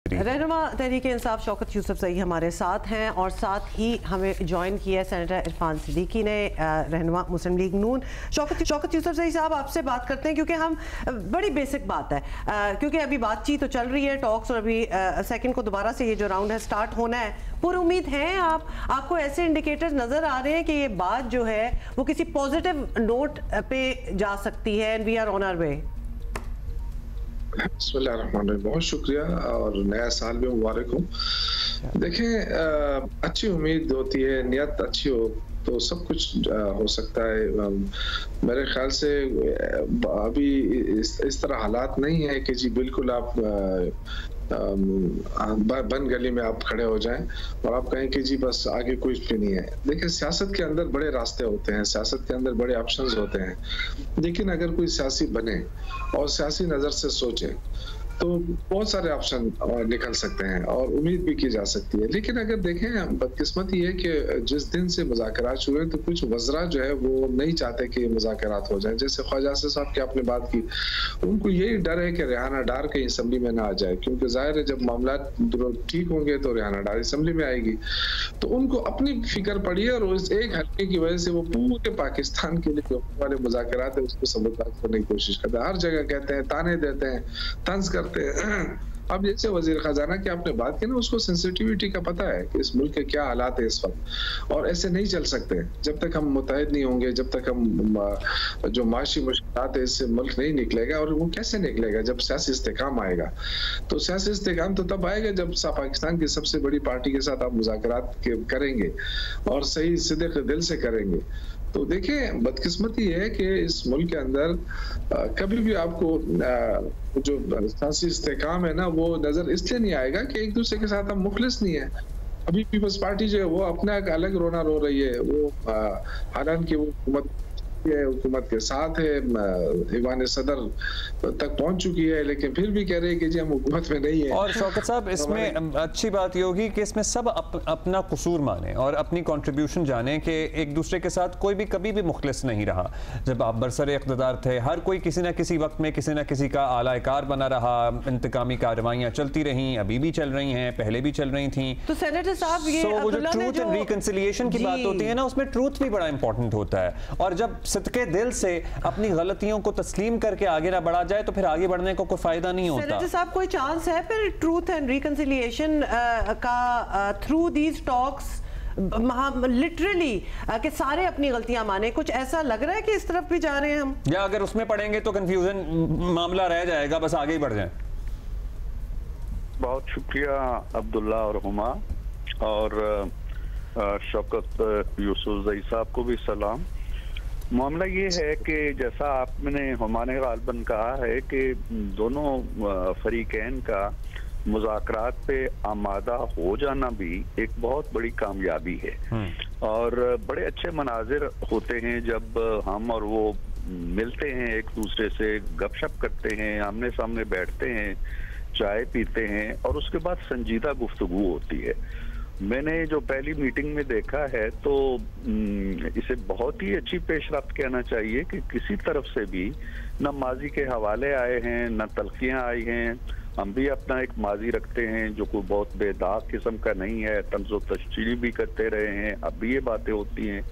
रहनुमा तहरीक इंसाफ शौकत यूसुफजई हमारे साथ हैं और साथ ही हमें ज्वाइन किया है सेनेटर इरफान सिद्दीकी ने, रहनुमा मुस्लिम लीग नून। शौकत यूसुफजई साहब, आपसे बात करते हैं क्योंकि हम बड़ी बेसिक बात है, क्योंकि अभी बातचीत तो चल रही है, टॉक्स, और अभी सेकंड को दोबारा से ये जो राउंड है स्टार्ट होना है। पूरी उम्मीद है आपको ऐसे इंडिकेटर्स नजर आ रहे हैं कि ये बात जो है वो किसी पॉजिटिव नोट पे जा सकती है and we are on our way? बिस्मिल्लाहिर्रहमानिर्रहीम, बहुत शुक्रिया और नया साल भी मुबारक हो। देखें, अच्छी उम्मीद होती है, नियत अच्छी हो तो सब कुछ हो सकता है। मेरे ख्याल से अभी इस तरह हालात नहीं है कि जी बिल्कुल आप बंद गली में आप खड़े हो जाएं और आप कहें कि जी बस आगे कुछ भी नहीं है। देखिए, सियासत के अंदर बड़े रास्ते होते हैं, सियासत के अंदर बड़े ऑप्शंस होते हैं, लेकिन अगर कोई सियासी बने और सियासी नज़र से सोचे तो बहुत सारे ऑप्शन निकल सकते हैं और उम्मीद भी की जा सकती है। लेकिन अगर देखें, बदकिस्मती है कि जिस दिन से मुज़ाकरात शुरू हुए तो कुछ वज़रा जो है वो नहीं चाहते कि मुज़ाकरात हो जाए। जैसे ख्वाजा आसिफ साहब की आपने बात की, उनको यही डर है कि रेहाना डार कहीं असम्बली में ना आ जाए, क्योंकि जाहिर है जब मामला ठीक होंगे तो रेहाना डार असम्बली में आएगी। तो उनको अपनी फिक्र पड़ी है और उस एक हल्के की वजह से वो पूरे पाकिस्तान के लिए जो वाले मुज़ाकरात है उसको सबूत करने की कोशिश करते हैं। हर जगह कहते हैं, ताने देते हैं, तंज करते हैं। अब जैसे वजीर खजाना की आपने बात की ना, उसको सेंसिटिविटी का पता है कि इस मुल्क के क्या हालात है इस वक्त, और ऐसे नहीं चल सकते जब तक हम मुत्तहिद नहीं होंगे, जब तक हम जो माशी मुश्किलात है इससे मुल्क नहीं निकलेगा। और वो कैसे निकलेगा? जब सियासी इस्तेकाम आएगा। तो सियासी इस्तेकाम तो तब आएगा जब पाकिस्तान की सबसे बड़ी पार्टी के साथ आप मुज़ाकरात करेंगे और सही सीधे दिल से करेंगे। तो देखिए, बदकिस्मती है कि इस मुल्क के अंदर कभी भी आपको जो सियासी इस्तेकाम है ना वो नजर इसलिए नहीं आएगा कि एक दूसरे के साथ हम मुखलिस नहीं है। अभी पीपल्स पार्टी जो है वो अपना एक अलग रोना रो रही है, वो हालांकि वो हुकूमत के साथ है, ईवान सदर तक पहुंच चुकी है, लेकिन फिर भी कह रहे हैं कि जी हम हुकूमत में नहीं है। और शौकत साहब, इसमें अच्छी बात ये होगी कि इसमें सब अपना कसूर माने और अपनी कंट्रीब्यूशन जाने कि एक दूसरे के साथ कोई भी कभी भी मुखलिस नहीं रहा। जब आप बरसर इक़्तिदार थे, हर कोई किसी न किसी वक्त में किसी न किसी का आलाकार बना रहा, इंतकामी कार्रवाइयाँ चलती रहीं, अभी भी चल रही हैं, पहले भी चल रही थी। तो सेनेटर साहब, ये वो जो ट्रूथ एंड रिकंसिलिएशन की बात होती है ना, उसमें ट्रूथ भी बड़ा इंपॉर्टेंट होता है। और जब सदके दिल से अपनी गलतियों को तस्लीम करके आगे ना बढ़ा जाए तो फिर आगे बढ़ने को कोई फायदा नहीं होता। सेनेटर साहब, कोई चांस है फिर ट्रूथ एंड रिकंसिलिएशन का थ्रू दीज टॉक्स, लिटरली कि सारे अपनी गलतियां माने? कुछ ऐसा लग रहा है कि इस तरफ भी जा रहे हैं हम, या अगर उसमें पढ़ेंगे तो कंफ्यूजन मामला रह जाएगा, बस आगे ही बढ़ जाए? बहुत शुक्रिया अब्दुल्ला और हुमा, और शौकत यूसुफजई साहब को भी सलाम। मामला ये है कि जैसा आपने हुमा ने गालिबन कहा है कि दोनों फरीकैन का मुज़ाकरात पे आमादा हो जाना भी एक बहुत बड़ी कामयाबी है। और बड़े अच्छे मनाजिर होते हैं जब हम और वो मिलते हैं, एक दूसरे से गपशप करते हैं, आमने सामने बैठते हैं, चाय पीते हैं और उसके बाद संजीदा गुफ्तगू होती है। मैंने जो पहली मीटिंग में देखा है तो इसे बहुत ही अच्छी पेशरफ्त कहना चाहिए कि किसी तरफ से भी न माजी के हवाले आए हैं, न तलखियाँ आई हैं। हम भी अपना एक माजी रखते हैं जो कोई बहुत बेदाग किस्म का नहीं है, तंज़ो तशजीह भी करते रहे हैं, अब भी ये बातें होती हैं।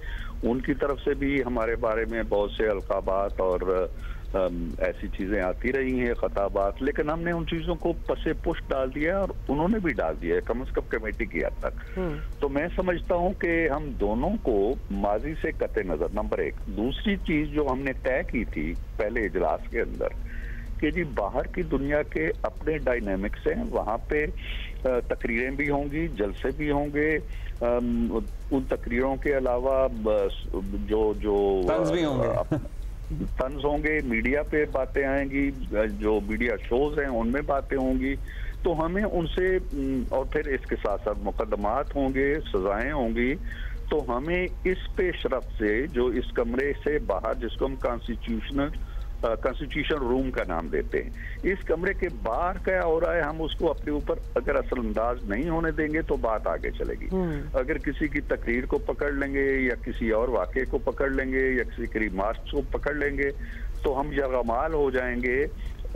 उनकी तरफ से भी हमारे बारे में बहुत से अलकाबात और ऐसी चीजें आती रही हैं, खताबात, लेकिन हमने उन चीजों को पसे पुष्ट डाल दिया और उन्होंने भी डाल दिया है, कम से कम कमेटी की हद तक। तो मैं समझता हूं कि हम दोनों को माजी से कते नजर, नंबर एक। दूसरी चीज जो हमने तय की थी पहले इजलास के अंदर कि जी बाहर की दुनिया के अपने डायनेमिक्स हैं, वहां पे तकरीरें भी होंगी, जलसे भी होंगे, उन तकरीरों के अलावा जो तंज भी होंगे, तंज होंगे, मीडिया पे बातें आएंगी, जो मीडिया शोज हैं उनमें बातें होंगी। तो हमें उनसे, और फिर इसके साथ साथ मुकदमात होंगे, सजाएं होंगी। तो हमें इस पेशरफ से जो इस कमरे से बाहर, जिसको हम कॉन्स्टिट्यूशन रूम का नाम देते हैं, इस कमरे के बाहर क्या हो रहा है हम उसको अपने ऊपर अगर असल अंदाज नहीं होने देंगे तो बात आगे चलेगी। अगर किसी की तकरीर को पकड़ लेंगे या किसी और वाक़े को पकड़ लेंगे या किसी के रिमार्क्स को पकड़ लेंगे तो हम यरगमाल हो जाएंगे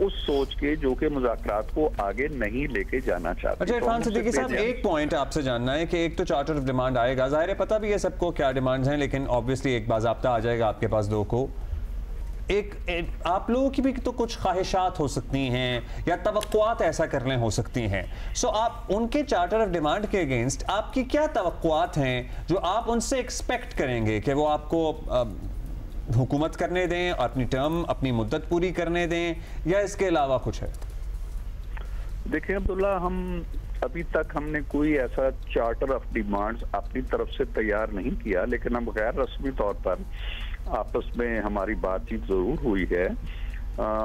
उस सोच के जो कि मुज़ाकरात को आगे नहीं लेके जाना चाहते। अच्छा इरफान सिद्दीकी साहब, एक पॉइंट आपसे जानना है कि एक तो चार्टर ऑफ डिमांड आएगा, जाहिर है पता भी है सबको क्या डिमांड्स हैं, लेकिन ऑब्वियसली एक बाज़ाब्ता आ जाएगा आपके पास दो को। एक आप लोगों की भी तो कुछ ख्वाहिशात हो सकती हैं या तवक्कुआत ऐसा करने हो सकती हैं। सो आप उनके चार्टर ऑफ डिमांड के अगेंस्ट आपकी क्या तवक्कुआत हैं जो आप उनसे एक्सपेक्ट करेंगे कि वो आपको हुकूमत करने दें और अपनी टर्म, अपनी मुद्दत पूरी करने दें, या इसके अलावा कुछ है? देखिए अब्दुल्ला, हम अभी तक हमने कोई ऐसा चार्टर ऑफ डिमांड्स अपनी तरफ से तैयार नहीं किया, लेकिन हम गैर रस्मी तौर पर आपस में हमारी बातचीत जरूर हुई है।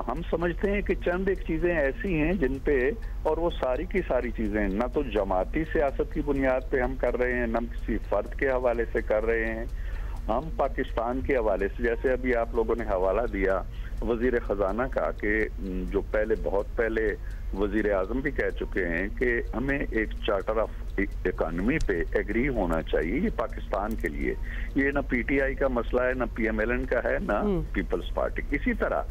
हम समझते हैं कि चंद एक चीजें ऐसी हैं जिन पे, और वो सारी की सारी चीजें ना तो जमाती सियासत की बुनियाद पे हम कर रहे हैं, ना किसी फर्द के हवाले से कर रहे हैं, हम पाकिस्तान के हवाले से, जैसे अभी आप लोगों ने हवाला दिया वजीर खजाना का, कि जो बहुत पहले वजीर आजम भी कह चुके हैं कि हमें एक चार्टर ऑफ इकोनॉमी पे एग्री होना चाहिए, ये पाकिस्तान के लिए। ये ना पीटीआई का मसला है, ना पीएमएलएन का है, ना पीपल्स पार्टी। इसी तरह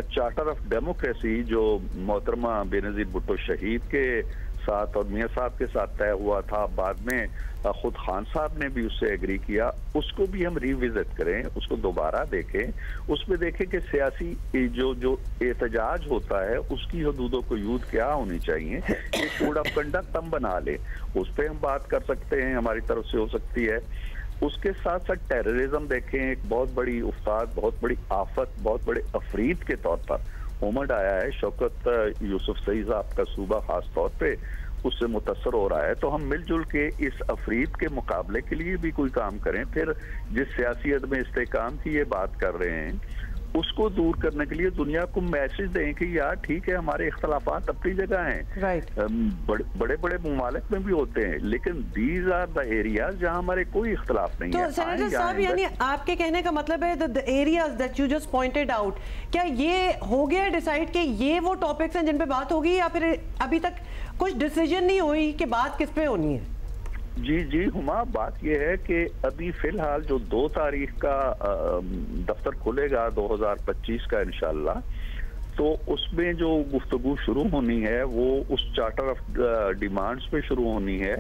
चार्टर ऑफ डेमोक्रेसी जो मोहतरमा बेनजीर भुट्टो शहीद के साथ और मियां साहब के साथ तय हुआ था, बाद में खुद खान साहब ने भी उससे एग्री किया, उसको भी हम रिविजिट करें, उसको दोबारा देखें, उसमें देखें कि सियासी जो एहतजाज होता है उसकी हदूदों को यूद क्या होनी चाहिए, एक कोड ऑफ कंडक्ट हम बना लें, उस पर हम बात कर सकते हैं, हमारी तरफ से हो सकती है। उसके साथ साथ टेररिज्म देखें, एक बहुत बड़ी उस्ताद, बहुत बड़ी आफत, बहुत बड़े अफरीद के तौर पर उमड़ आया है। शौकत यूसुफ सई साहब का सूबा खास तौर पे उससे मुतासर हो रहा है, तो हम मिलजुल के इस अफरीद के मुकाबले के लिए भी कोई काम करें। फिर जिस सियासियत में इस्तेकाम की ये बात कर रहे हैं, उसको दूर करने के लिए दुनिया को मैसेज दें कि यार ठीक है, हमारे इख्तलाफात अपनी जगह हैं, राइट, बड़े बड़े ममालिक में भी होते हैं, लेकिन दीज आर द एरियाज जहां हमारे कोई इख्तलाफ नहीं है। तो सेनेटर साहब, यानी आपके कहने का मतलब है the areas that you just pointed out, क्या ये हो गया डिसाइड कि ये वो टॉपिक्स हैं जिन पे बात होगी, या फिर अभी तक कुछ डिसीजन नहीं हुई कि बात किस पे होनी है? जी हुमा, बात यह है कि अभी फिलहाल जो 2 तारीख का दफ्तर खुलेगा 2025 का इंशाल्लाह, तो उसमें जो गुफ्तगू शुरू होनी है वो उस चार्टर ऑफ डिमांड्स पे शुरू होनी है,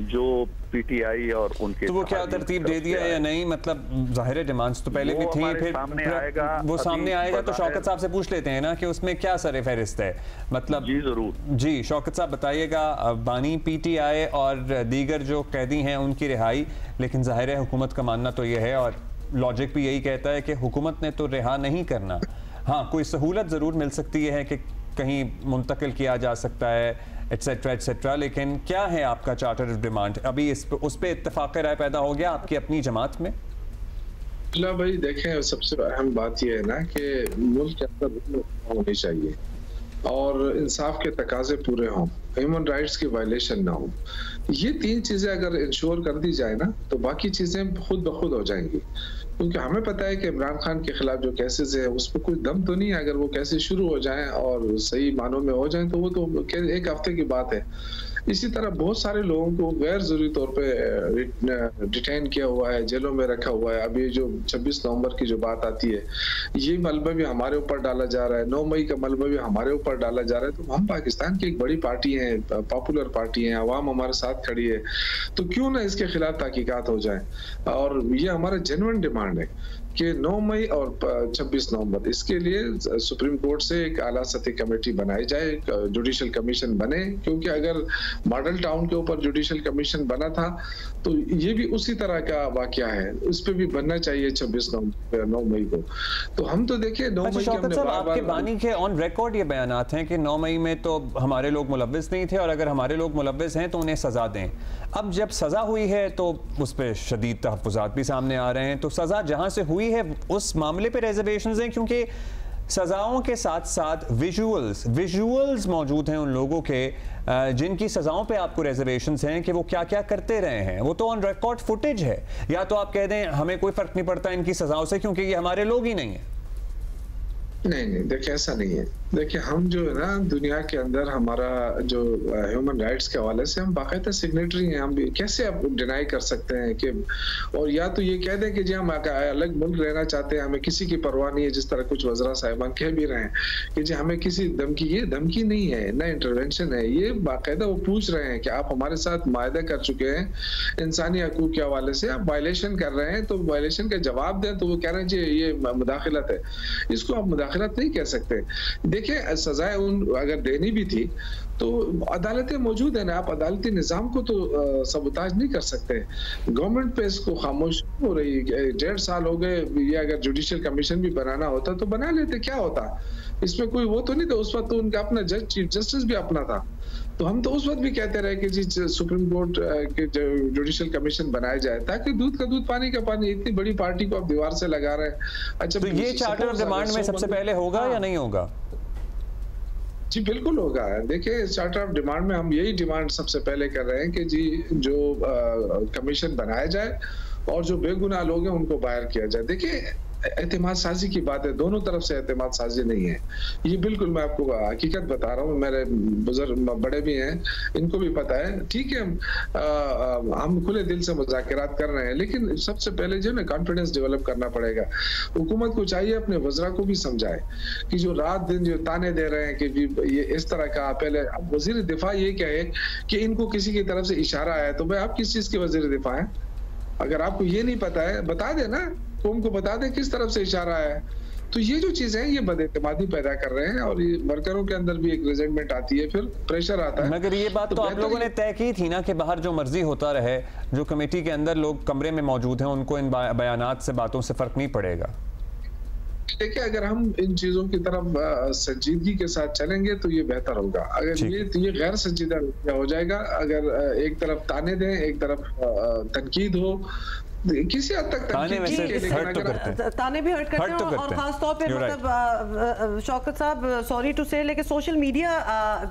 जो पीटीआई और उनके। तो वो क्या तरतीब दे दिया या नहीं? मतलब जाहिर डिमांड्स तो पहले भी थी, फिर सामने आएगा, वो सामने आएगा तो शौकत साहब से पूछ लेते हैं ना कि उसमें क्या सर फहरिस्त है। मतलब जी जरूर, जी शौकत साहब बताइएगा। बानी, पीटीआई और दीगर जो कैदी हैं उनकी रिहाई, लेकिन जाहिर है हुकूमत का मानना तो यह है और लॉजिक भी यही कहता है कि हुकूमत ने तो रिहा नहीं करना। हाँ, कोई सहूलत ज़रूर मिल सकती है कि कहीं मुंतकिल किया जा सकता है, एटसेट्रा एटसेट्रा, लेकिन क्या है आपका चार्टर ऑफ डिमांड? अभी उस पर इत्तेफाक राय पैदा हो गया आपकी अपनी जमात में? भाई देखें, सबसे अहम बात यह है ना कि मुल्क के अंदर होनी चाहिए और इंसाफ के तकाजे पूरे हों, ह्यूमन राइट्स की वायलेशन ना हो। ये 3 चीजें अगर इंश्योर कर दी जाए ना, तो बाकी चीजें खुद ब खुद हो जाएंगी। क्योंकि हमें पता है कि इमरान खान के खिलाफ जो केसेस है उसमें कोई दम तो नहीं है। अगर वो केसेस शुरू हो जाएं और सही मानों में हो जाएं तो वो तो 1 हफ्ते की बात है। इसी तरह बहुत सारे लोगों को गैर जरूरी तौर पे डिटेन किया हुआ है, जेलों में रखा हुआ है। अभी जो 26 नवंबर की जो बात आती है, ये मलबा भी हमारे ऊपर डाला जा रहा है, 9 मई का मलबा भी हमारे ऊपर डाला जा रहा है। तो हम पाकिस्तान की एक बड़ी पार्टी है, पॉपुलर पार्टी है, अवाम हमारे साथ खड़ी है, तो क्यों ना इसके खिलाफ तहकीकात हो जाए। और ये हमारा जेन्युइन डिमांड है कि 9 मई और 26 नवंबर इसके लिए सुप्रीम कोर्ट से एक आला सतही कमेटी बनाई जाए, जुडिशल कमीशन बने। क्योंकि अगर मॉडल टाउन के ऊपर जुडिशल कमीशन बना था तो ये भी उसी तरह का वाकया है, उस पे भी बनना चाहिए 26 नवंबर 9 मई को। तो हम तो देखिए 9 मई के हमने आपके बानी के ऑन रिकॉर्ड ये बयानात हैं कि 9 मई में तो हमारे लोग मुलव्विस नहीं थे और अगर हमारे लोग मुलव्विस हैं तो उन्हें सजा दें। अब जब सजा हुई है तो उस पर शदीद तहफ़्फ़ुज़ात भी सामने आ रहे हैं, तो सजा जहां से हुई है उस मामले पे रिजर्वेशंस हैं, क्योंकि सजाओं के साथ साथ विजुअल्स मौजूद हैं उन लोगों के जिनकी सजाओं पे आपको रिजर्वेशंस हैं कि वो क्या क्या करते रहे हैं। वो तो ऑन रिकॉर्ड फुटेज है। या तो आप कह दें हमें कोई फर्क नहीं पड़ता इनकी सजाओं से क्योंकि ये हमारे लोग ही नहीं है। नहीं देखिए, ऐसा नहीं है। देखिए, हम जो है ना दुनिया के अंदर हमारा जो ह्यूमन राइट्स के हवाले से हम बाकायदा सिग्नेटरी हैं। हम कैसे आप डिनाई कर सकते हैं कि, और या तो ये कह दें कि जी हम अलग मुल्क रहना चाहते हैं, हमें किसी की परवाह नहीं है, जिस तरह कुछ वज़रा साहिबान कह भी रहे हैं कि जी हमें किसी धमकी, ये धमकी नहीं है, ना इंटरवेंशन है, ये बाकायदा वो पूछ रहे हैं कि आप हमारे साथ मायदा कर चुके हैं इंसानी हकूक के हवाले से, आप वायलेशन कर रहे हैं, तो वायलेशन का जवाब दें। तो वो कह रहे हैं जी ये मुदाखलत है। इसको आप मुदाखलत नहीं कह सकते। देखिए, सजाएं अगर देनी भी थी तो अदालतें मौजूद है ना, आप अदालती निजाम को तो सबूताज नहीं कर सकते। गवर्नमेंट पे इसको खामोश हो रही है। 1.5 साल हो गए, ये अगर जुडिशियल कमीशन भी बनाना होता तो बना लेते, क्या होता इसमें? कोई वो तो नहीं था उस वक्त, तो उनका अपना जज, चीफ जस्टिस भी अपना था। तो हम तो उस वक्त भी कहते रहे कि जी सुप्रीम कोर्ट के जुडिशियल कमीशन बनाया जाए, ताकि दूध का दूध पानी का पानी। इतनी बड़ी पार्टी को आप दीवार से लगा रहे हैं। अच्छा, तो ये चार्टर ऑफ डिमांड में सबसे पहले होगा या नहीं होगा? जी बिल्कुल होगा। देखिए, चार्टर ऑफ डिमांड में हम यही डिमांड सबसे पहले कर रहे हैं कि जी जो कमीशन बनाया जाए और जो बेगुनाह लोग हैं उनको बाहर किया जाए। देखिए, एतमाद साजी की बात है, दोनों तरफ से एतमाद साजी नहीं है। ये बिल्कुल मैं आपको हकीकत बता रहा हूँ, मेरे बुजुर्ग बड़े भी हैं, इनको भी पता है। ठीक है, हम खुले दिल से मुज़ाकरात कर रहे हैं, लेकिन सबसे पहले जो है कॉन्फिडेंस डेवलप करना पड़ेगा। हुकूमत को चाहिए अपने वज़रा को भी समझाए कि जो रात दिन जो ताने दे रहे हैं कि ये इस तरह का, पहले अब वज़ीर दिफा ये कहे कि इनको किसी की तरफ से इशारा आया, तो भाई आप किस चीज़ के वज़ीर दिफा हैं? अगर आपको ये नहीं पता है बता देना, तो उनको बता दे किस तरफ से इशारा है। तो ये जो चीजें हैं ये बदएतमादी पैदा कर रहे हैं, और ये वर्करों के अंदर भी एक रिजेंटमेंट आती है, फिर प्रेशर आता है। मगर ये बात तो आप लोगों ने तय की थी ना कि बाहर जो मर्जी होता रहे, जो कमेटी के अंदर लोग कमरे में मौजूद हैं उनको इन बयानात से, बातों से फर्क नहीं पड़ेगा। देखिए, अगर हम इन चीजों की तरफ संजीदगी के साथ चलेंगे तो ये बेहतर होगा। अगर ये गैर संजीदा हो जाएगा, अगर एक तरफ ताने दें, एक तरफ तनकीद हो, किसी हद तक ताने भी हर्ट करते हैं, और खासतौर पे मतलब शौकत साहब, सॉरी टू से, लेकिन सोशल मीडिया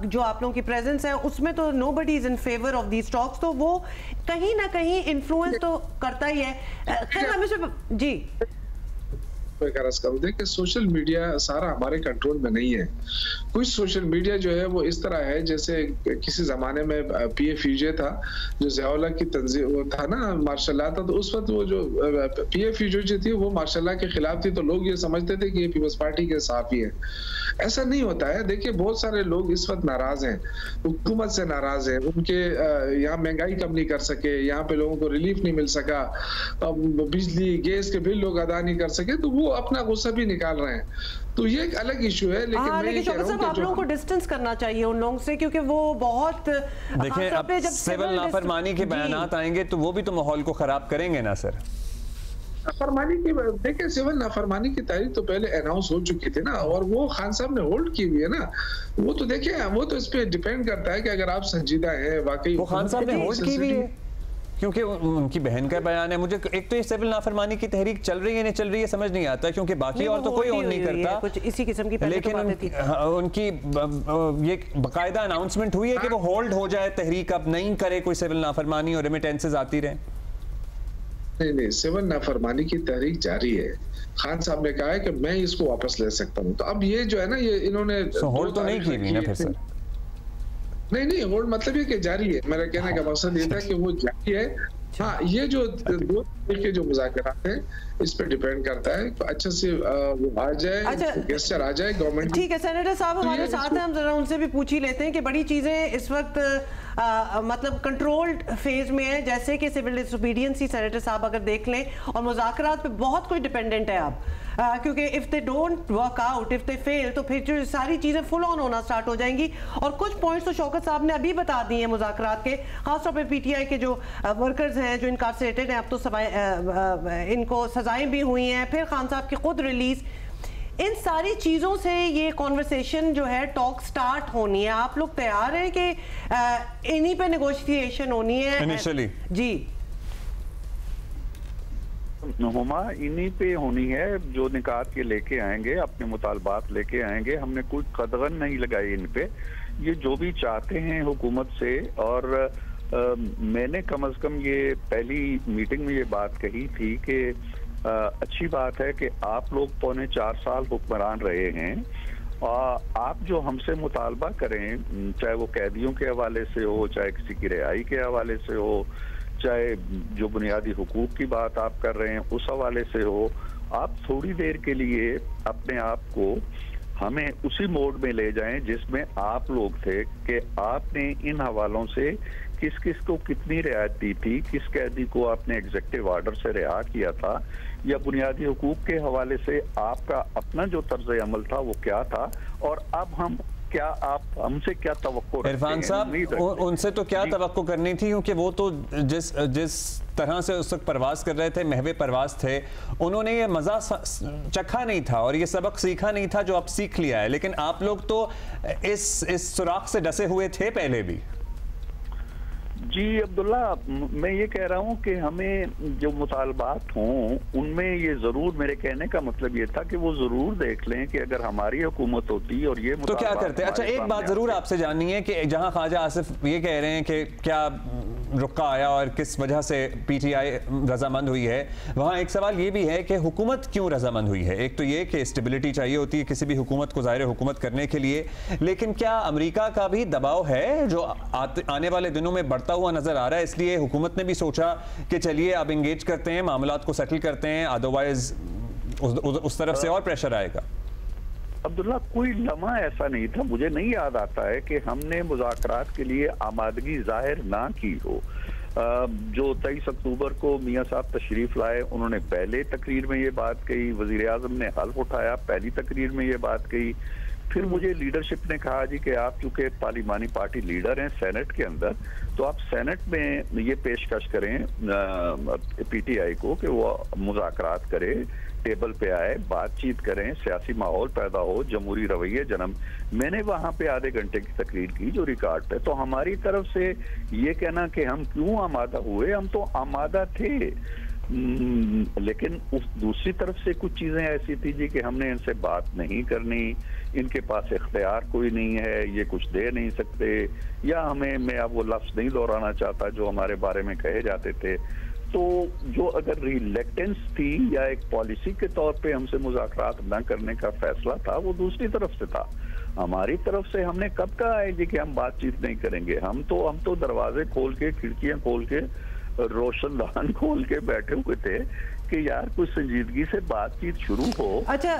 जो आप लोगों की प्रेजेंस है उसमें तो nobody is in favour of these talks, तो वो कहीं ना कहीं इन्फ्लुएंस तो करता ही है। खैर हमें जी देखिए, सोशल मीडिया सारा हमारे कंट्रोल में नहीं है। कुछ सोशल मीडिया जो है वो इस तरह है जैसे किसी जमाने में PFUJ था, जो ज़ियाउल्ला की तंजीम वो था ना, मार्शल था, तो उस वक्त वो जो PFUJ जो थी वो मार्शल के खिलाफ थी, तो लोग ये समझते थे कि ये पीपल्स पार्टी के सहाफ़ी है। ऐसा नहीं होता है। देखिए, बहुत सारे लोग इस वक्त नाराज हैं, हुकूमत से नाराज हैं, उनके यहाँ महंगाई कम नहीं कर सके, यहाँ पे लोगों को रिलीफ नहीं मिल सका, बिजली गैस के बिल लोग अदा नहीं कर सके, तो वो अपना गुस्सा भी निकाल रहे हैं। तो ये एक अलग इशू है। लेकिन मैं ये कह रहा हूं कि आप लोगों को डिस्टेंस करना चाहिए उन लोगों से, क्योंकि वो बहुत, देखिए अब जब सिविल नाफरमानी के बयानात आएंगे तो वो भी तो माहौल को खराब करेंगे ना सर। नाफरमानी की, देखिए सिविल नाफरमानी की तारीख तो पहले अनाउंस हो चुकी थी ना, और वो खान साहब ने होल्ड की हुई है ना। वो तो देखिए, वो तो इस पे डिपेंड करता है कि अगर आप संजीदा है वाकई। वो खान साहब ने होल्ड की हुई है क्योंकि उनकी बहन का बयान है। मुझे एक तो ये सिविल नाफरमानी की तहरीक चल रही है नहीं चल रही है समझ नहीं आता, क्योंकि बाकी और तो कोई ऑन नहीं करता, कुछ इसी किस्म की, लेकिन उनकी ये बाकायदा अनाउंसमेंट हुई है कि वो होल्ड हो जाए तहरीक, अब नहीं करे कोई सिविल नाफरमानी और रेमिटेंसेस आती रहे। नहीं, सिविल नाफरमानी की तहरीक जारी है। खान साहब ने कहा है कि मैं इसको वापस ले सकता हूँ। तो अब ये जो है ना, ये इन्होंने होल्ड तो नहीं की ना फिर सर। नहीं, होल्ड मतलब ये कि जारी है। मेरा कहने का मकसद ये था कि वो जारी है। हाँ, ये जो दो के जो मुज़ाकरात हैं इस पे डिपेंड करता है, तो अच्छे से वो आ जाए, गेस्चर आ जाए गवर्नमेंट। ठीक है, सेनेटर साहब हमारे साथ हैं, हम जरा उनसे भी पूछ ही लेते हैं कि बड़ी चीजें इस वक्त मतलब कंट्रोल्ड फेज में है, जैसे कि सिविल डिसोबीडियंस ही सेनेटर साहब अगर देख लें, और मुज़ाकरात पे बहुत कुछ डिपेंडेंट है अब, क्योंकि if they don't work out, if they fail, तो फिर जो सारी चीजें फुल ऑन होना स्टार्ट हो जाएंगी। और कुछ पॉइंट्स तो शौकत साहब ने अभी बता दिए हैं मुज़ाकरात के, खासतौर पर PTI के जो वर्कर्स हैं जो इनकार्सरेटेड हैं, अब तो इनको सजाएं भी हुई हैं, फिर खान साहब की खुद रिलीज, इन सारी चीजों से ये कॉन्वर्सेशन जो है टॉक स्टार्ट होनी है। आप लोग तैयार हैं कि इन्हीं पे नेगोशिएशन होनी है इनिशियली? जी हुमा, इन्हीं पे होनी है। जो निकात के लेके आएंगे, अपने मुतालबात लेके आएंगे, हमने कोई कदगन नहीं लगाई इन पे। ये जो भी चाहते हैं हुकूमत से, और मैंने कम अज कम ये पहली मीटिंग में ये बात कही थी कि अच्छी बात है कि आप लोग 4.25 साल हुक्मरान रहे हैं, आप जो हमसे मुतालबा करें, चाहे वो कैदियों के हवाले से हो, चाहे किसी की रिहाई के हवाले से हो, चाहे जो बुनियादी हुकूक की बात आप कर रहे हैं उस हवाले से हो, आप थोड़ी देर के लिए अपने आप को हमें उसी मोड में ले जाएं जिसमें आप लोग थे कि आपने इन हवालों से किस किस को कितनी रियायत दी थी, किस कैदी को आपने एग्जीक्यूटिव ऑर्डर से रिहा किया था, या बुनियादी हुकूक के हवाले से आपका अपना जो तर्ज अमल था वो क्या था, और अब हम क्या आप हमसे क्या तवक्को रखते हैं? इरफान साहब, उनसे तो क्या तवक्को करनी थी, क्योंकि वो तो जिस तरह से उस वक्त परवाज कर रहे थे, महवे परवाज थे, उन्होंने ये मजा चखा नहीं था और ये सबक सीखा नहीं था जो अब सीख लिया है। लेकिन आप लोग तो इस सुराख से डसे हुए थे पहले भी। जी अब्दुल्ला, मैं ये कह रहा हूँ कि हमें जो मुतालबात हों उनमें ये जरूर, मेरे कहने का मतलब ये था कि वो जरूर देख लें कि अगर हमारी हुकूमत होती और ये तो क्या करते। अच्छा, एक बात जरूर आपसे जाननी है कि जहां ख्वाजा आसिफ ये कह रहे हैं कि क्या रुका आया और किस वजह से पीटीआई रजामंद हुई है, वहां एक सवाल ये भी है कि हुकूमत क्यों रजामंद हुई है। एक तो ये कि स्टेबिलिटी चाहिए होती है किसी भी हुकूमत को, ज़ाहिर हुकूमत करने के लिए, लेकिन क्या अमेरिका का भी दबाव है जो आने वाले दिनों में बढ़ता हुआ नजर आ रहा है, इसलिए हुकूमत ने भी सोचा कि चलिए अब एंगेज करते हैं, मामलात को सेटल करते हैं, अदरवाइज उस तरफ से और प्रेशर आएगा। अब्दुल्ला, कोई लम्हा ऐसा नहीं था, मुझे नहीं याद आता है कि हमने मुज़ाकरात के लिए आमादगी जाहिर ना की हो। जो 23 अक्टूबर को मियाँ साहब तशरीफ लाए, उन्होंने पहले तकरीर में ये बात कही, वजीर आज़म ने हल्फ उठाया, पहली तकरीर में ये बात कही, फिर मुझे लीडरशिप ने कहा जी कि आप चूंकि पार्लिमानी पार्टी लीडर हैं सेनेट के अंदर, तो आप सेनेट में ये पेशकश करें पीटीआई को कि वो मुज़ाकरात करे, टेबल पे आए, बातचीत करें, सियासी माहौल पैदा हो, जमहूरी रवैये जन्म। मैंने वहां पे आधे घंटे की तकरीर की जो रिकॉर्ड पे। तो हमारी तरफ से ये कहना कि हम क्यों आमादा हुए, हम तो आमादा थे, लेकिन उस दूसरी तरफ से कुछ चीजें ऐसी थी जी कि हमने इनसे बात नहीं करनी, इनके पास इख्तियार कोई नहीं है, ये कुछ दे नहीं सकते, या हमें, मैं अब वो लफ्ज नहीं दोहराना चाहता जो हमारे बारे में कहे जाते थे। तो जो अगर रिलेक्टेंस थी या एक पॉलिसी के तौर पे हमसे मुज़ाकरात न करने का फैसला था, वो दूसरी तरफ से था। हमारी तरफ से हमने कब कहा है जी कि हम बातचीत नहीं करेंगे। हम तो दरवाजे खोल के, खिड़कियां खोल के, रोशनदान खोल के बैठे हुए थे कि यार कुछ संजीदगी से बातचीत शुरू हो। अच्छा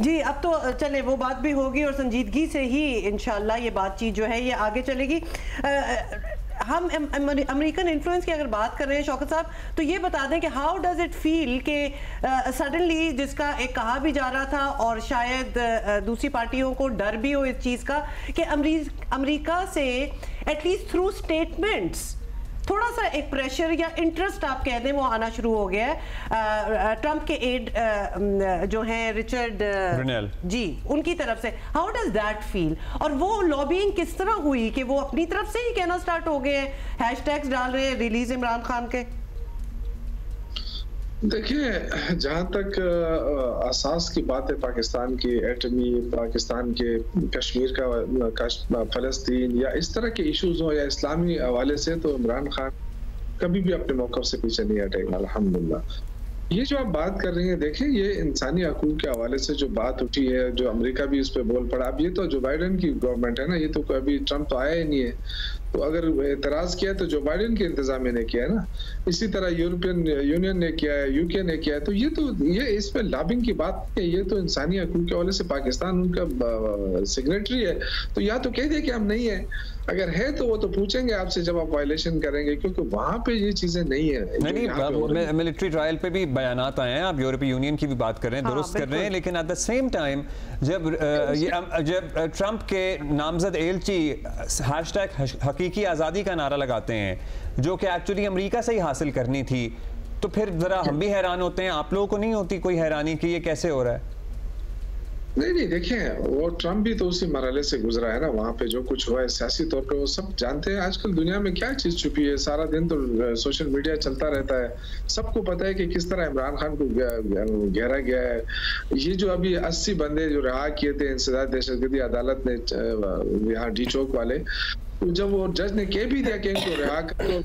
जी, अब तो चले वो बात भी होगी और संजीदगी से ही इंशाल्लाह ये बातचीत जो है ये आगे चलेगी। हम अमेरिकन इन्फ्लुएंस की अगर बात कर रहे हैं शौकत साहब, तो ये बता दें कि हाउ डज इट फील कि सडनली, जिसका एक कहा भी जा रहा था और शायद दूसरी पार्टियों को डर भी हो इस चीज़ का कि अमेरिका से एटलीस्ट थ्रू स्टेटमेंट्स थोड़ा सा एक प्रेशर या इंटरेस्ट आप कह दें वो आना शुरू हो गया है ट्रंप के एड जो हैं रिचर्ड ग्रेनेल जी, उनकी तरफ से। हाउ डज दैट फील, और वो लॉबिंग किस तरह हुई कि वो अपनी तरफ से ही कहना स्टार्ट हो गए हैं, हैशटैग्स डाल रहे हैं रिलीज इमरान खान के? देखिए, जहाँ तक असास की बात है पाकिस्तान की एटमी, पाकिस्तान के कश्मीर का फलस्तीन या इस तरह के इश्यूज हो या इस्लामी हवाले से, तो इमरान खान कभी भी अपने मौक़िफ़ से पीछे नहीं हटेगा अल्हम्दुलिल्लाह। ये जो आप बात कर रही हैं, देखिए ये इंसानी हकूक़ के हवाले से जो बात उठी है, जो अमेरिका भी इस पे बोल पड़ा। अब ये तो जो बाइडेन की गवर्नमेंट है ना, ये तो अभी ट्रंप तो आया ही नहीं है, तो अगर एतराज़ किया तो जो बाइडेन के इंतजामिया ने किया है ना, इसी तरह यूरोपियन यूनियन ने किया है, यूके ने किया है। तो ये इसमें लॉबिंग की बात है, ये तो इंसानी हकूक़ के हवाले से पाकिस्तान उनका सिग्नेटरी है, तो या तो कह दे कि हम नहीं है, अगर है तो वो तो पूछेंगे आपसे जब आप वायलेशन करेंगे, क्योंकि वहां पे ये चीजें नहीं है। नहीं, मिलिट्री ट्रायल पे भी बयानात आए हैं, आप यूरोपीय यूनियन की भी बात कर रहे हैं, दुरुस्त कर रहे हैं, लेकिन एट द सेम टाइम जब ट्रंप के नामजद एलची हैशटैग हकीकी आज़ादी का नारा लगाते हैं, जो कि एक्चुअली अमेरिका से ही हासिल करनी थी, तो फिर जरा हम भी हैरान होते हैं। आप लोगों को नहीं होती कोई हैरानी कि ये कैसे हो रहा है? नहीं, देखिए वो ट्रंप भी तो उसी मरहले से गुजरा है ना, वहाँ पे जो कुछ हुआ है सियासी तौर पे वो सब जानते हैं। आजकल दुनिया में क्या चीज छुपी है, सारा दिन तो सोशल मीडिया चलता रहता है, सबको पता है कि किस तरह इमरान खान को घेरा गया है। ये जो अभी 80 बंदे जो रिहा किए थे इंसदाद दहशतगर्दी अदालत ने यहाँ डी चौक वाले, जब वो जज ने कह भी दिया कि इनको रिहा कर,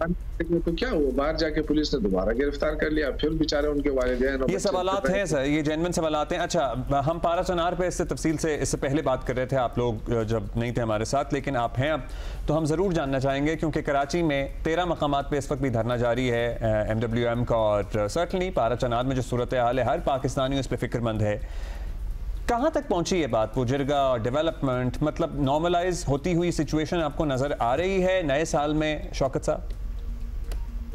तो क्या हुआ, बाहर जाके पुलिस ने दोबारा गिरफ्तार कर लिया, फिर बेचारे उनके वालिदैन। ये सवालात हैं सर, ये जेन्युइन सवालात हैं। अच्छा, हम पारा चनार पे इससे तफसील से इससे पहले बात कर रहे थे, आप लोग जब नहीं थे हमारे साथ, लेकिन आप हैं अब, तो हम ज़रूर जानना चाहेंगे क्योंकि कराची में 13 मकामात पे इस वक्त भी धरना जारी है MWM का, और सर्टनली पारा चनार में जो सूरत हाल है हर पाकिस्तानी उस पर फिक्रमंद है। कहाँ तक पहुंची है बात, वो जिरगा और डेवलपमेंट, मतलब नॉर्मलाइज होती हुई सिचुएशन आपको नजर आ रही है नए साल में शौकत साहब?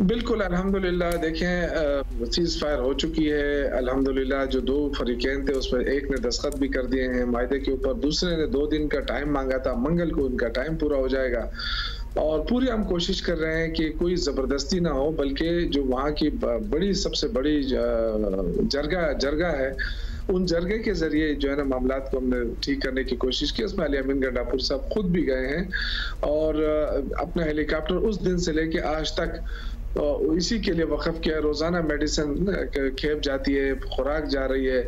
बिल्कुल अल्हम्दुलिल्लाह, देखें सीज फायर हो चुकी है अल्हम्दुलिल्लाह। जो दो फरीकैन थे उसमें एक ने दस्तखत भी कर दिए हैं मायदे के ऊपर, दूसरे ने 2 दिन का टाइम मांगा था, मंगल को उनका टाइम पूरा हो जाएगा। और पूरी हम कोशिश कर रहे हैं कि कोई ज़बरदस्ती ना हो, बल्कि जो वहाँ की बड़ी सबसे बड़ी जरगा है, उन जरगे के जरिए जो है ना मामलात को हमने ठीक करने की कोशिश की। उसमें अली अमीन गंडापुर साहब खुद भी गए हैं और अपना हेलीकॉप्टर उस दिन से लेके आज तक इसी के लिए वक़फ़ किया। रोज़ाना मेडिसिन खेप जाती है, खुराक जा रही है,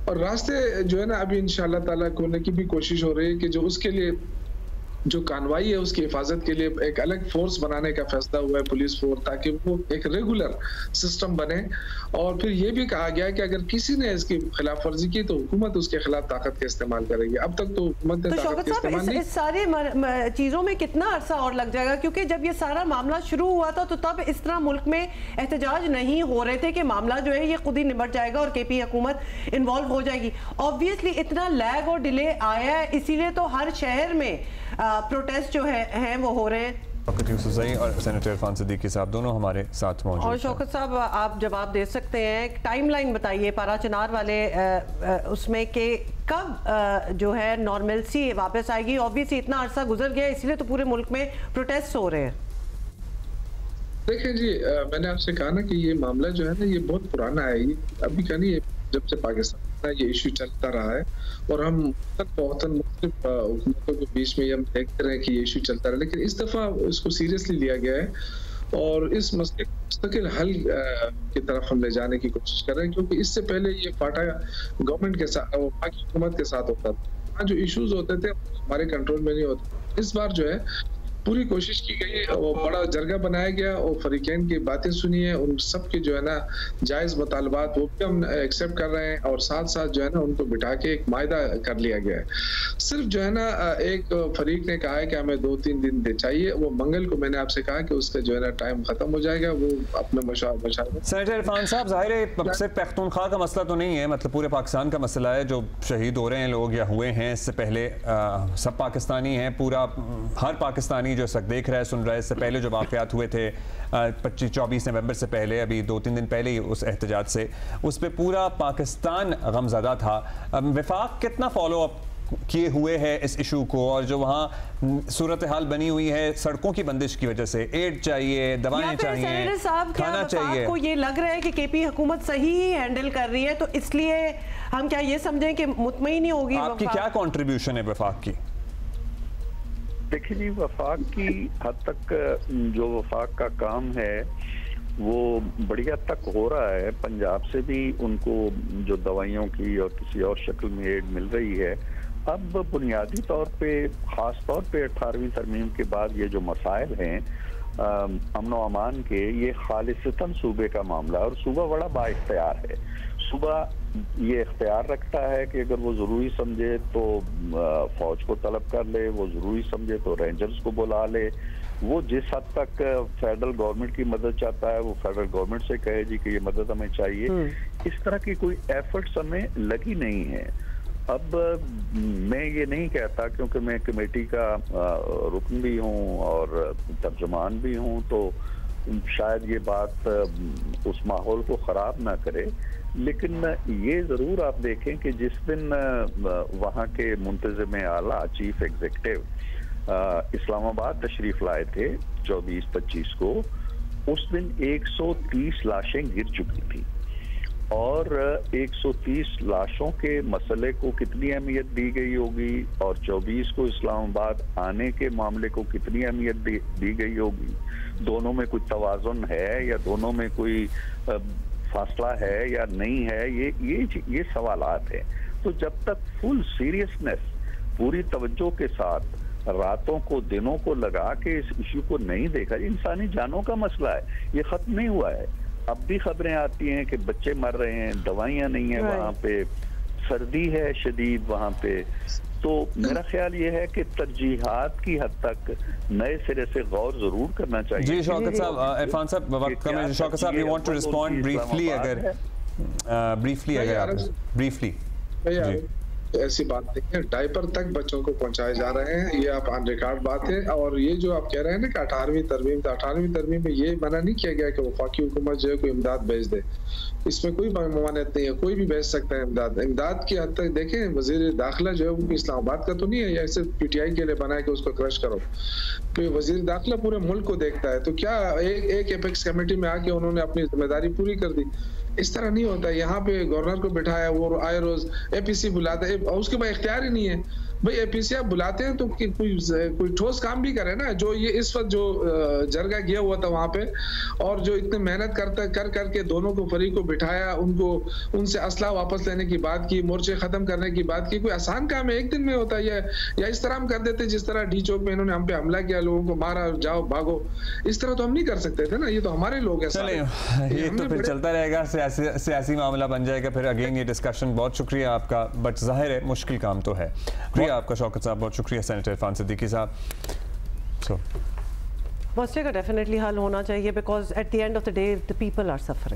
और रास्ते जो है ना अभी इंशाअल्लाह ताला खोलने की भी कोशिश हो रही है कि जो उसके लिए जो कार्रवाई है उसकी हिफाजत के लिए एक अलग फोर्स बनाने का फैसला हुआ है, पुलिस फोर्स, ताकि वो एक रेगुलर सिस्टम बने। और फिर ये भी कहा गया है कि अगर किसी ने इसकी खिलाफ वर्जी की तो हुकूमत उसके खिलाफ ताकत का इस्तेमाल करेगी। अब तक तो हुकूमत ने ताकत का इस्तेमाल नहीं। इस सारे चीजों में कितना अरसा और लग जाएगा, क्योंकि जब ये सारा मामला शुरू हुआ था तो तब इस तरह मुल्क में एहतजाज नहीं हो रहे थे कि मामला जो है ये खुद ही निपट जाएगा और KP हुकूमत इन्वॉल्व हो जाएगी। ऑब्वियसली इतना लैग और डिले आया है, इसीलिए तो हर शहर में प्रोटेस्ट जो है वो हो रहे हैं। शौकत यूसुफज़ई और सेनेटर इरफान सिद्दीकी साहब दोनों हमारे साथ मौजूद हैं। और शौकत साहब, आप जवाब दे सकते हैं, टाइमलाइन बताइए पारा चनार वाले उसमें कि कब जो है नॉर्मलसी वापस आएगी? ऑब्वियसली इतना अरसा गुजर गया, इसलिए तो पूरे मुल्क में प्रोटेस्ट हो रहे हैं। देखें जी, मैंने आपसे कहा ना कि ये मामला जो है ना ये बहुत पुराना है, ये अभी का नहीं है, जब से पाकिस्तान ये इशू चलता रहा है और हम मुख्तलिफ हुकूमतों के बीच में हम देखते रहे कि ये इशू चलता रहा, लेकिन इस दफ़ा इसको सीरियसली लिया गया है और इस मसले को मुस्तकिल हल की तरफ हम ले जाने की कोशिश कर रहे हैं। क्योंकि इससे पहले ये फाटा गवर्नमेंट के साथ, पाकिस्तान हुकूमत के साथ होता था, वहाँ जो इशूज होते थे हमारे कंट्रोल में नहीं होते। इस बार जो है पूरी कोशिश की गई, वो बड़ा जरगा बनाया गया और फरीकैन की बातें सुनी है, उन सब के जो है ना जायज़ मुतालबात वो भी हम एक्सेप्ट कर रहे हैं और साथ साथ जो है ना उनको बिठा के एक मायदा कर लिया गया है। सिर्फ जो है ना एक फरीक ने कहा है कि हमें 2-3 दिन दे चाहिए, वो मंगल को मैंने आपसे कहा कि उसका जो है ना टाइम खत्म हो जाएगा, वो अपना मशावरा। सेनेटर इरफान साहब, ज़ाहिर है सिर्फ पख्तूनख्वा का मसला तो नहीं है, मतलब पूरे पाकिस्तान का मसला है, जो शहीद हो रहे हैं लोग या हुए हैं इससे पहले सब पाकिस्तानी हैं, पूरा हर पाकिस्तानी जो सब देख रहा है सुन रहा है। इससे पहले जो वाक़यात हुए थे 25-24 नवंबर से पहले, अभी 2-3 दिन पहले ही उस एहतजाज से, उस पर पूरा पाकिस्तान गमज़दा था। वफाक कितना फॉलो अप किए हुए हैं इस इशू को, और जो वहाँ सूरत हाल बनी हुई है सड़कों की बंदिश की वजह से, एड चाहिए, दवाएं चाहिए, खाना चाहिए, को ये लग रहा है कि KP हुकूमत सही ही हैंडल कर रही है, तो इसलिए हम क्या ये समझें कि मुतमईन ही होगी? आपकी क्या कॉन्ट्रीब्यूशन है वफाक की? देखिए जी, वफाक की हद तक जो वफाक का काम है वो बड़ी हद तक हो रहा है। पंजाब से भी उनको जो दवाइयों की और किसी और शक्ल में एड मिल रही है। अब बुनियादी तौर पे, ख़ास तौर पे 18वीं तरमीम के बाद ये जो मसाइल हैं अमन व अमान के, ये खालिसतन सूबे का मामला है और सूबा बड़ा बाइख्तियार है। सूबा ये इख्तियार रखता है कि अगर वो ज़रूरी समझे तो फौज को तलब कर ले, वो ज़रूरी समझे तो रेंजर्स को बुला ले, वो जिस हद तक फेडरल गवर्नमेंट की मदद चाहता है वो फेडरल गवर्नमेंट से कहे जी कि ये मदद हमें चाहिए। इस तरह की कोई एफर्ट्स हमें लगी नहीं है। अब मैं ये नहीं कहता, क्योंकि मैं कमेटी का रुकन भी हूँ और तर्जुमान भी हूँ, तो शायद ये बात उस माहौल को ख़राब ना करे, लेकिन ये ज़रूर आप देखें कि जिस दिन वहाँ के मुंतज़िम आला चीफ एग्जीक्यूटिव इस्लामाबाद तशरीफ लाए थे 24-25 को, उस दिन 130 लाशें गिर चुकी थी और 130 लाशों के मसले को कितनी अहमियत दी गई होगी और 24 को इस्लामाबाद आने के मामले को कितनी अहमियत दी गई होगी। दोनों में कोई तवाज़ुन है या दोनों में कोई फासला है या नहीं है, ये सवालात हैं। तो जब तक फुल सीरियसनेस, पूरी तवज्जो के साथ रातों को दिनों को लगा के इस इश्यू को नहीं देखा। ये इंसानी जानों का मसला है, ये खत्म नहीं हुआ है। अब भी खबरें आती हैं कि बच्चे मर रहे हैं, दवाइयां नहीं है वहाँ पे, सर्दी है शदीद वहाँ पे। तो मेरा ख्याल ये है कि तरजीहात की हद तक नए सिरे से गौर जरूर करना चाहिए। जी शौकत साहब, इरफान साहब वक्त कम है। शौकत साहब, you want to respond briefly? अगर ब्रीफली ऐसी बात नहीं है, डायपर तक बच्चों को पहुंचाए जा रहे हैं, ये आप ऑन रिकॉर्ड बात है। और ये जो आप कह रहे हैं ना कि 18वीं तरमीम में ये मना नहीं किया गया कि वफाकी हुकूमत जो है कोई इमदाद भेज दे, इसमें कोई ममानियत नहीं है, कोई भी भेज सकता है इमदाद की हद तक। देखें, वजीर दाखिला जो है वो इस्लामाबाद का तो नहीं है, या सिर्फ PTI के लिए बना है कि उसको क्रश करो। तो वजीर दाखिला पूरे मुल्क को देखता है, तो क्या एक एपेक्स कमेटी में आके उन्होंने अपनी जिम्मेदारी पूरी कर दी? इस तरह नहीं होता। यहाँ पे गवर्नर को बिठाया, वो आए रोज APC बुलाते हैं, उसके पास इख्तियार ही नहीं है। भाई APC आप बुलाते हैं तो कोई ठोस काम भी करे ना। जो ये इस वक्त जो जरगा गया हुआ था वहाँ पे, और जो इतने मेहनत करके दोनों को फरीक को बिठाया, उनसे असला वापस लेने की बात की, मोर्चे खत्म करने की बात की, कोई आसान काम है? एक दिन में होता है? या इस तरह हम कर देते जिस तरह D चौक में इन्होंने हम पे हमला किया, लोगों को मारा, जाओ भागो, इस तरह तो हम नहीं कर सकते थे ना। ये तो हमारे लोग हैं। ये तो फिर चलता रहेगा, सियासी मामला बन जाएगा फिर अगेन ये डिस्कशन। बहुत शुक्रिया आपका, बट जाहिर है मुश्किल काम तो है। शुक्रिया आपका शौकत साहब, बहुत शुक्रिया सेनेटर इरफान सिद्दीकी साहब। मसले का डेफिनेटली हल होना चाहिए, because at the end of the day the people are suffering.